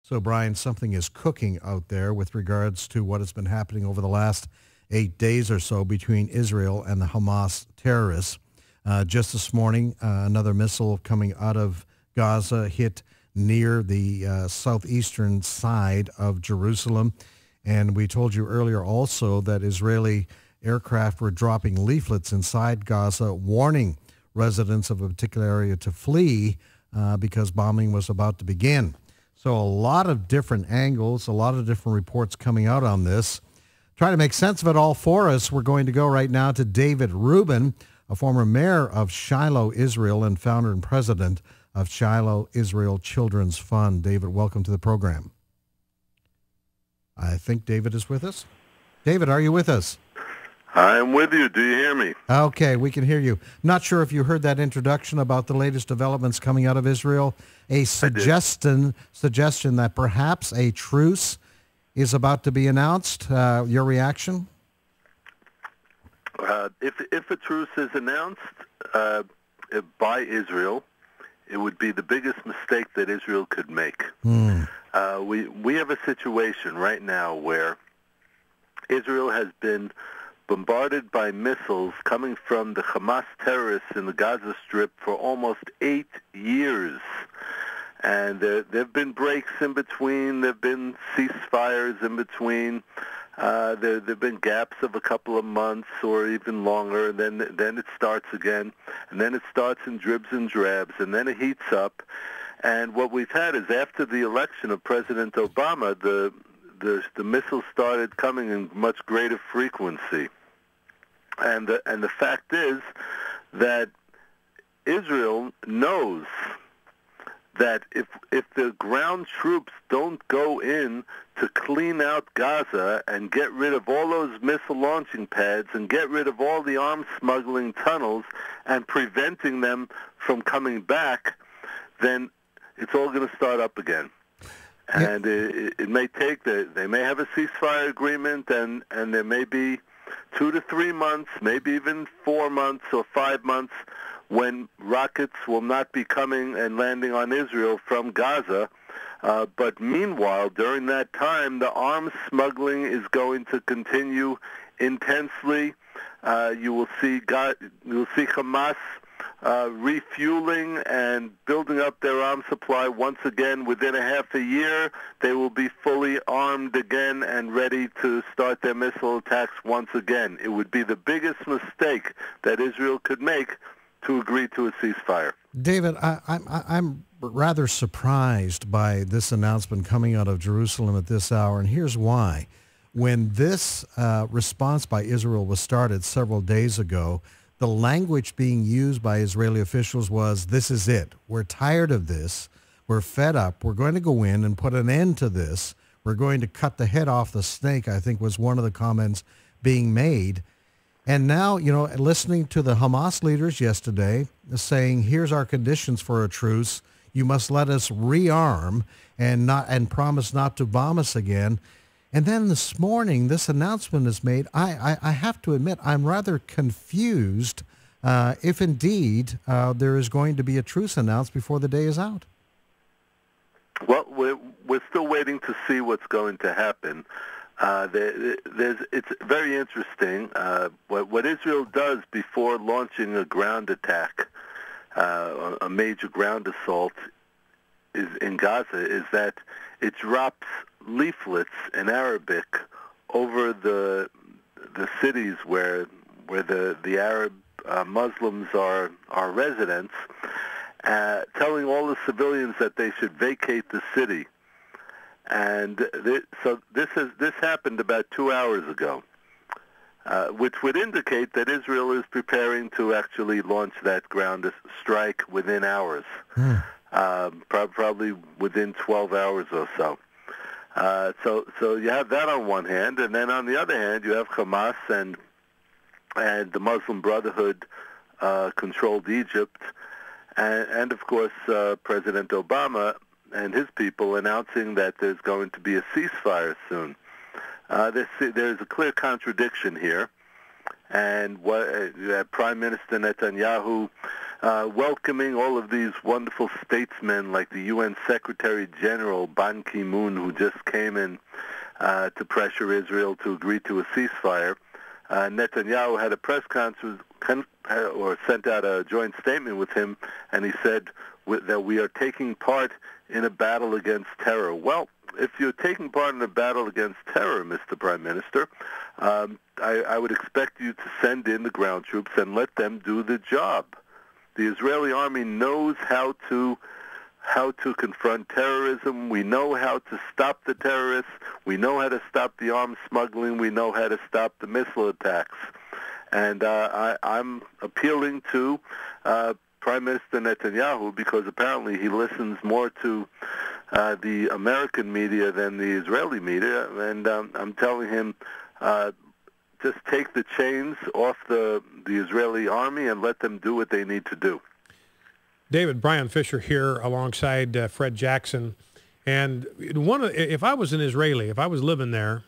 So, Brian, something is cooking out there with regards to what has been happening over the last 8 days or so between Israel and the Hamas terrorists. Just this morning, another missile coming out of Gaza hit near the southeastern side of Jerusalem. And we told you earlier also that Israeli aircraft were dropping leaflets inside Gaza warning residents of a particular area to flee because bombing was about to begin. So a lot of different angles, a lot of different reports coming out on this. Try to make sense of it all for us. We're going to go right now to David Ruben, a former mayor of Shiloh, Israel, and founder and president of Shiloh Israel Children's Fund. David, welcome to the program. I think David is with us. David, are you with us? I'm with you. Do you hear me? Okay, we can hear you. Not sure if you heard that introduction about the latest developments coming out of Israel. A suggestion that perhaps a truce is about to be announced. Your reaction? If a truce is announced by Israel, it would be the biggest mistake that Israel could make. We have a situation right now where Israel has been bombarded by missiles coming from the Hamas terrorists in the Gaza Strip for almost 8 years. And there have been breaks in between. There have been ceasefires in between. There have been gaps of a couple of months or even longer. And then it starts again. And then it starts in dribs and drabs. And then it heats up. And what we've had is after the election of President Obama, the missiles started coming in much greater frequency. And the fact is that Israel knows that if the ground troops don't go in to clean out Gaza and get rid of all those missile launching pads and get rid of all the arms smuggling tunnels and preventing them from coming back, then it's all going to start up again. And it may take, they may have a ceasefire agreement, and there may be 2 to 3 months, maybe even 4 months or 5 months when rockets will not be coming and landing on Israel from Gaza. But meanwhile, during that time, the arms smuggling is going to continue intensely. You will see Hamas refueling and building up their arms supply once again. Within a half a year, they will be fully armed again and ready to start their missile attacks once again. It would be the biggest mistake that Israel could make to agree to a ceasefire. David, I'm rather surprised by this announcement coming out of Jerusalem at this hour, and here's why. When this response by Israel was started several days ago, the language being used by Israeli officials was, this is it. We're tired of this. We're fed up. We're going to go in and put an end to this. We're going to cut the head off the snake, I think was one of the comments being made. And now, listening to the Hamas leaders yesterday saying, here's our conditions for a truce. You must let us rearm and promise not to bomb us again. And then this morning, this announcement is made. I have to admit, I'm rather confused if indeed there is going to be a truce announced before the day is out. Well, we're still waiting to see what's going to happen. It's very interesting. What Israel does before launching a ground attack, a major ground assault in Gaza, is that it drops leaflets in Arabic over the cities where the Arab Muslims are residents, telling all the civilians that they should vacate the city. And so this happened about 2 hours ago, which would indicate that Israel is preparing to actually launch that ground strike within hours, probably within 12 hours or so. So you have that on one hand, and then on the other hand, you have Hamas and the Muslim Brotherhood controlled Egypt, and of course President Obama and his people announcing that there's going to be a ceasefire soon. There's a clear contradiction here, and Prime Minister Netanyahu welcoming all of these wonderful statesmen like the UN Secretary General Ban Ki-moon, who just came in to pressure Israel to agree to a ceasefire. Netanyahu had a press conference or sent out a joint statement with him, and he said that we are taking part in a battle against terror. Well, if you're taking part in a battle against terror, Mr. Prime Minister, I would expect you to send in the ground troops and let them do the job. The Israeli army knows how to confront terrorism. We know how to stop the terrorists. We know how to stop the arms smuggling. We know how to stop the missile attacks. And I'm appealing to Prime Minister Netanyahu, because apparently he listens more to the American media than the Israeli media. And I'm telling him, just take the chains off the Israeli army and let them do what they need to do. David, Brian Fisher here alongside Fred Jackson. And if I was an Israeli, if I was living there,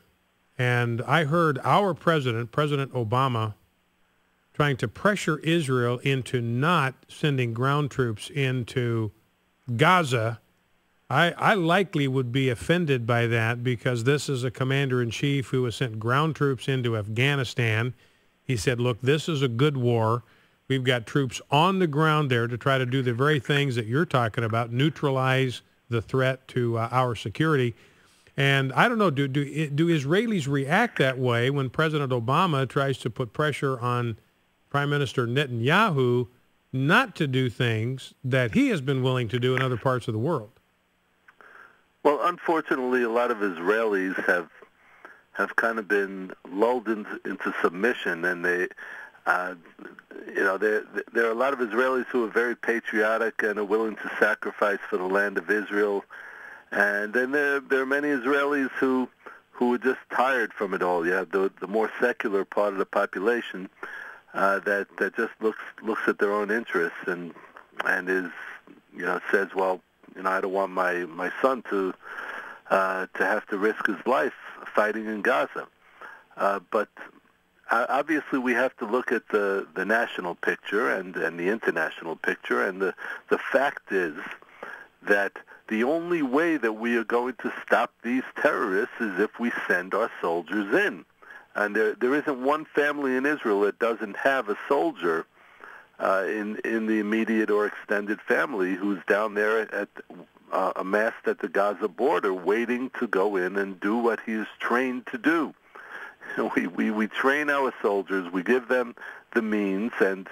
and I heard our president, President Obama, trying to pressure Israel into not sending ground troops into Gaza, I likely would be offended by that, because this is a commander-in-chief who has sent ground troops into Afghanistan. He said, look, this is a good war. We've got troops on the ground there to try to do the very things that you're talking about, neutralize the threat to our security. And I don't know, do Israelis react that way when President Obama tries to put pressure on Prime Minister Netanyahu not to do things that he has been willing to do in other parts of the world? Well, unfortunately, a lot of Israelis have kind of been lulled into submission, and there are a lot of Israelis who are very patriotic and are willing to sacrifice for the land of Israel, and then there are many Israelis who are just tired from it all. You have the more secular part of the population that just looks at their own interests and is, says, well, I don't want my son to have to risk his life fighting in Gaza. But obviously we have to look at the national picture and the international picture, and the fact is that the only way that we are going to stop these terrorists is if we send our soldiers in. And there isn't one family in Israel that doesn't have a soldier in the immediate or extended family who's down there amassed at the Gaza border, waiting to go in and do what he is trained to do. We train our soldiers, we give them the means, and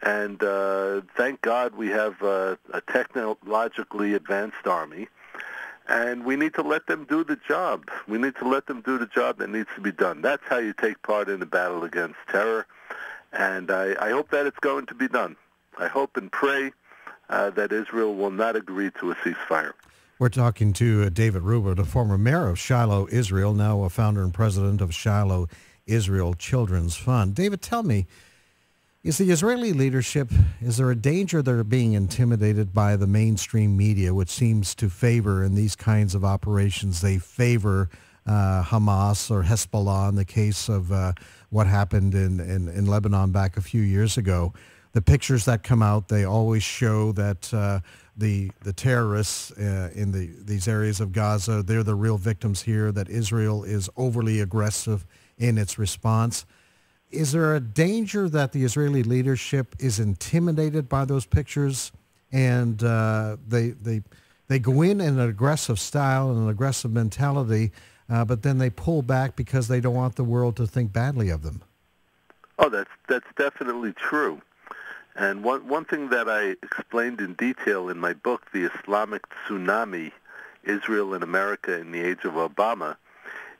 thank God we have a technologically advanced army, and we need to let them do the job. We need to let them do the job that needs to be done. That's how you take part in the battle against terror. And I hope that it's going to be done. I hope and pray that Israel will not agree to a ceasefire. We're talking to David Ruben, a former mayor of Shiloh, Israel, now a founder and president of Shiloh Israel Children's Fund. David, tell me, is the Israeli leadership, is there a danger they're being intimidated by the mainstream media, which seems to favor, in these kinds of operations, they favor Hamas or Hezbollah in the case of what happened in Lebanon back a few years ago? The pictures that come out, they always show that the terrorists in these areas of Gaza, they're the real victims here, that Israel is overly aggressive in its response. Is there a danger that the Israeli leadership is intimidated by those pictures, and they go in an aggressive style and an aggressive mentality, but then they pull back because they don't want the world to think badly of them? Oh, that's definitely true. And one thing that I explained in detail in my book, The Islamic Tsunami, Israel and America in the Age of Obama,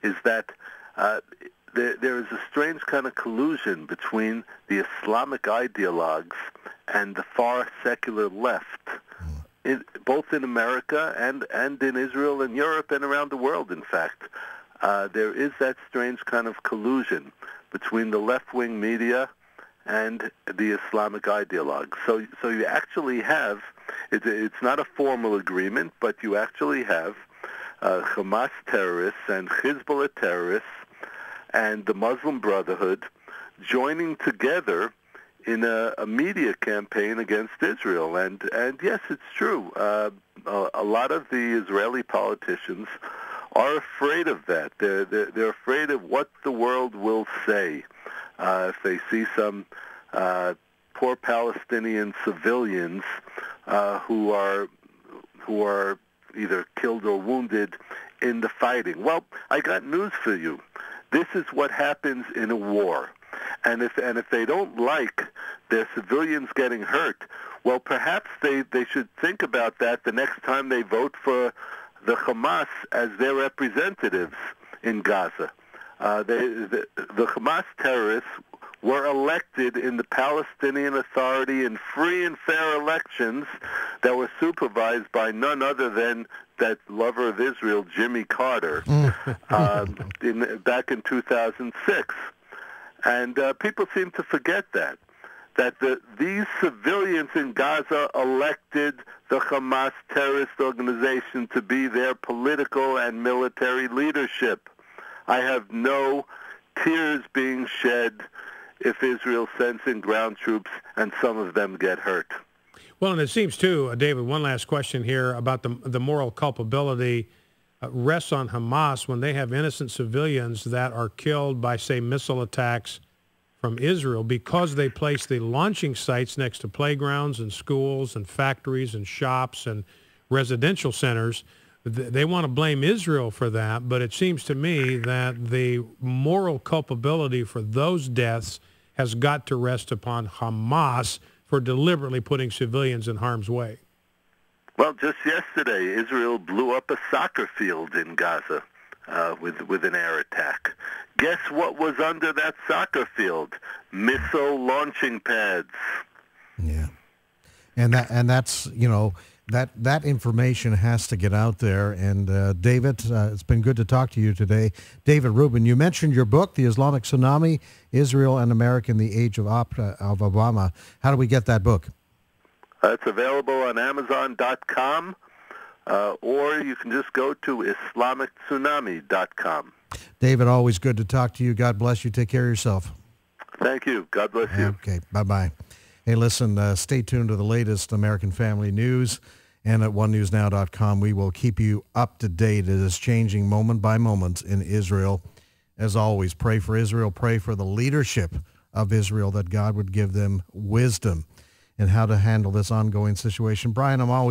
is that there is a strange kind of collusion between the Islamic ideologues and the far secular left, both in America and in Israel and Europe and around the world, in fact. There is that strange kind of collusion between the left-wing media and the Islamic ideologues. So you actually have, it's not a formal agreement, but you actually have Hamas terrorists and Hezbollah terrorists and the Muslim Brotherhood joining together in a media campaign against Israel. And yes, it's true. A lot of the Israeli politicians are afraid of that. They're afraid of what the world will say if they see some poor Palestinian civilians who are either killed or wounded in the fighting. Well, I got news for you. This is what happens in a war. And if they don't like their civilians getting hurt, well, perhaps they should think about that the next time they vote for the Hamas as their representatives in Gaza. The Hamas terrorists were elected in the Palestinian Authority in free and fair elections that were supervised by none other than that lover of Israel, Jimmy Carter, back in 2006. And people seem to forget that these civilians in Gaza elected the Hamas terrorist organization to be their political and military leadership. I have no tears being shed if Israel sends in ground troops and some of them get hurt. Well, and it seems too, David, one last question here about the moral culpability rests on Hamas when they have innocent civilians that are killed by, say, missile attacks from Israel because they place the launching sites next to playgrounds and schools and factories and shops and residential centers. They want to blame Israel for that, but it seems to me that the moral culpability for those deaths has got to rest upon Hamas for deliberately putting civilians in harm's way. Well, just yesterday, Israel blew up a soccer field in Gaza with an air attack. Guess what was under that soccer field? Missile launching pads. Yeah, and that's that information has to get out there. And David, it's been good to talk to you today. David Ruben, you mentioned your book, The Islamic Tsunami: Israel and America in the Age of Obama. How do we get that book? It's available on Amazon.com, or you can just go to IslamicTsunami.com. David, always good to talk to you. God bless you. Take care of yourself. Thank you. God bless you. Okay, bye-bye. Hey, listen, stay tuned to the latest American family news, and at onenewsnow.com we will keep you up to date. It is changing moment by moment in Israel. As always, pray for Israel, pray for the leadership of Israel, that God would give them wisdom in how to handle this ongoing situation. Brian, I'm always